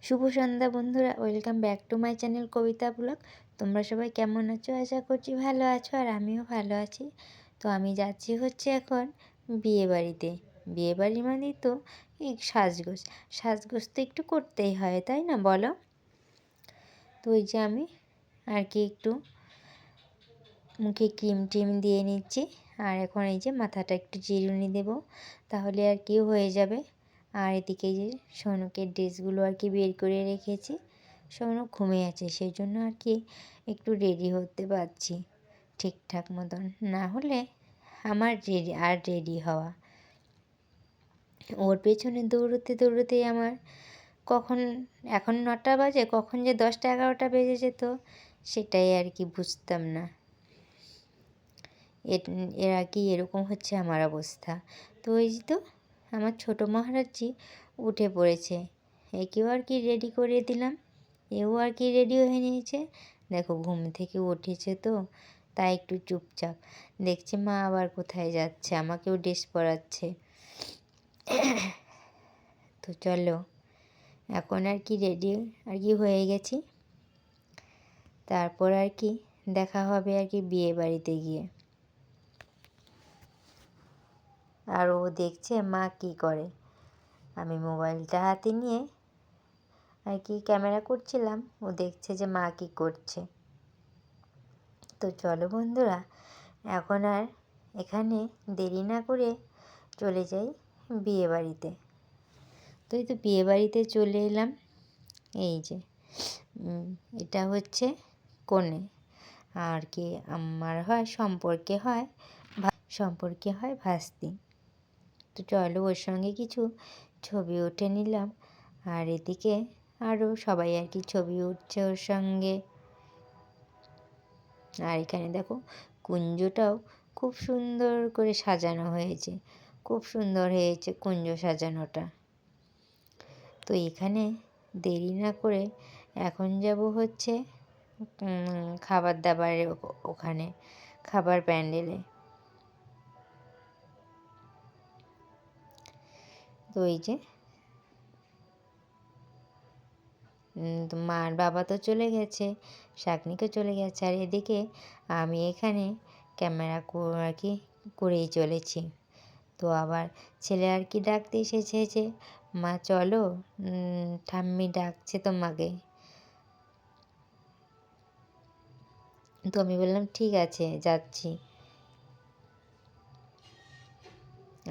শুভ সন্ধ্যা বন্ধুরা, welcome back to my channel Kabita blog. তোমরা সবাই কেমন আছো? আশা করছি ভালো আছো, আর আমিও ভালো আছি। তো আমি যাচ্ছি হচ্ছে এখন বিয়েবাড়িতে। বিয়েবাড়ি মানেই তো এই সাজগোজ। সাজগোজ তো একটু করতেই হয়, তাই না বলো? তো ওই যে আমি আর কি একটু মুখে ক্রিম টিম দিয়ে নিচ্ছি, আর এখন এই যে মাথাটা একটু চিরুনি দেবো, তাহলে আর কি হয়ে যাবে। আর এদিকে যে সনুকের ড্রেসগুলো আর কি বের করে রেখেছি। সনু ঘুমিয়ে আছে, সেই জন্য আর কি একটু রেডি হতে পারছি ঠিকঠাক মতন, না হলে আমার রেডি হওয়া, ওর পেছনে দৌড়তে দৌড়তেই আমার কখন এখন 9টা বাজে, কখন যে 10টা 11টা বেজে যেত সেটাই আর কি বুঝতাম না। এর আর কি এরকম হচ্ছে আমার অবস্থা। তো এই তো আমার ছোটো মহারাজজি উঠে পড়েছে, একেও আর কি রেডি করে দিলাম, এও আর কি রেডি হয়ে নিয়েছে। দেখো ঘুম থেকে উঠেছে তো তাই একটু চুপচাপ দেখছে মা আবার কোথায় যাচ্ছে, আমাকেও ড্রেস পরাচ্ছে। তো চলো এখন আর কি রেডি আর কি হয়ে গেছি, তারপর আর কি দেখা হবে আর কি বিয়ে বাড়িতে গিয়ে। আর ও দেখছে মা কি করে, আমি মোবাইলটা হাতে নিয়ে আর কি ক্যামেরা করছিলাম, ও দেখছে যে মা কি করছে। তো চলো বন্ধুরা, এখন আর এখানে দেরি না করে চলে যাই বিয়ে বাড়িতে। তো এই তো বিয়ে বাড়িতে চলে এলাম। এই যে এটা হচ্ছে কনে, আর কি আমার হয় সম্পর্কে হয় ভাস্তি। তো চলো ওর সঙ্গে কিছু ছবি উঠে নিলাম, আর এদিকে আরও সবাই আর কি ছবি উঠছে ওর সঙ্গে। আর এখানে দেখো কুঞ্জটাও খুব সুন্দর করে সাজানো হয়েছে, খুব সুন্দর হয়েছে কুঞ্জ সাজানোটা। তো এখানে দেরি না করে এখন যাব হচ্ছে খাবার দাবারের ওখানে, খাবার প্যান্ডেলে। তো এই যে মার বাবা তো চলে গেছে, শাকনিকে চলে গেছে, আর এদিকে আমি এখানে ক্যামেরা আর কি করেই চলেছি। তো আবার ছেলে আর কি ডাকতে এসেছে যে মা চলো, ঠাম্মি ডাকছে তোমাকে। তো আমি বললাম ঠিক আছে যাচ্ছি।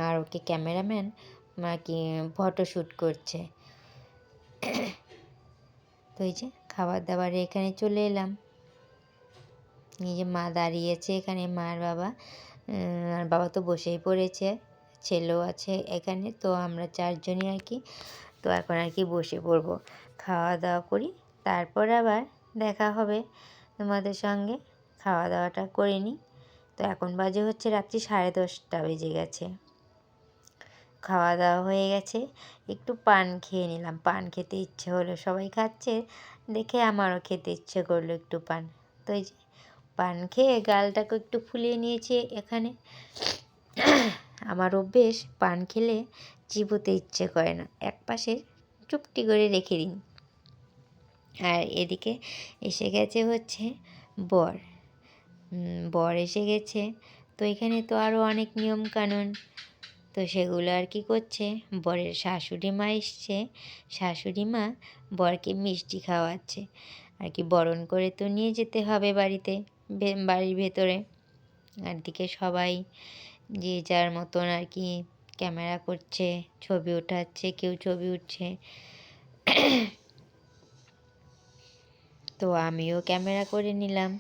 আর ওকে ক্যামেরাম্যান আর কি ফটোশ্যুট করছে। তো এই যে খাবার দাবারে এখানে চলে এলাম, এই যে মা দাঁড়িয়েছে এখানে, মার বাবা, আর বাবা তো বসেই পড়েছে, ছেলেও আছে এখানে। তো আমরা 4জনই আর কি, তো এখন আর কি বসে পড়বো, খাওয়া দাওয়া করি, তারপর আবার দেখা হবে তোমাদের সঙ্গে। খাওয়া দাওয়াটা করে নিই। তো এখন বাজে হচ্ছে রাত্রি 10:30 বেজে গেছে। খাওয়া দাওয়া হয়ে গেছে, একটু পান খেয়ে নিলাম, পান খেতে ইচ্ছে হলো, সবাই খাচ্ছে দেখে আমারও খেতে ইচ্ছে করলো একটু পান। তো এই যে পান খেয়ে গালটাকে একটু ফুলিয়ে নিয়েছি এখানে। আমার অভ্যেস পান খেলে চিবোতে ইচ্ছে করে না, এক পাশে চুপটি করে রেখে দিন। আর এদিকে এসে গেছে হচ্ছে বর, বর এসে গেছে। তো এখানে তো আরও অনেক নিয়ম কানুন, তো সেগুলো আর কি করছে, বরের শাশুড়ি মা এসছে, শাশুড়ি মা বরকে মিষ্টি খাওয়াচ্ছে আর কি, বরণ করে তো নিয়ে যেতে হবে বাড়িতে, বাড়ির ভেতরে। আর দিকে সবাই যে যার মতন আর কি ক্যামেরা করছে, ছবি ওঠাচ্ছে, কেউ ছবি উঠছে। তো আমিও ক্যামেরা করে নিলাম।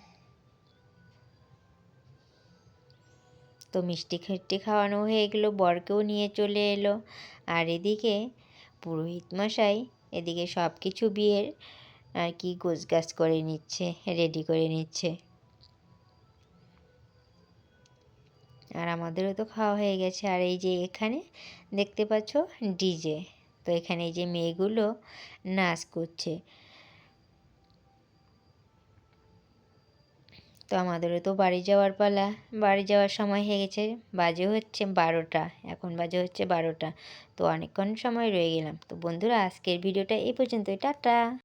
তো মিষ্টি ফিষ্টি খাওয়ানো হয়ে গেলো, বরকেও নিয়ে চলে এলো। আর এদিকে পুরোহিত মশাই এদিকে সব কিছু বিয়ের আর কি গোছগাছ করে নিচ্ছে, রেডি করে নিচ্ছে। আর আমাদেরও তো খাওয়া হয়ে গেছে। আর এই যে এখানে দেখতে পাচ্ছ ডিজে, তো এখানে এই যে মেয়েগুলো নাচ করছে। তো আমাদেরও তো বাড়ি যাওয়ার পালা। বাড়ি যাওয়ার সময় হয়ে গেছে, বাজে হচ্ছে 12টা, এখন বাজে হচ্ছে 12টা। তো অনেকক্ষণ সময় রয়ে গেলাম। তো বন্ধুরা, আজকের ভিডিওটা এই পর্যন্তই। টাটা।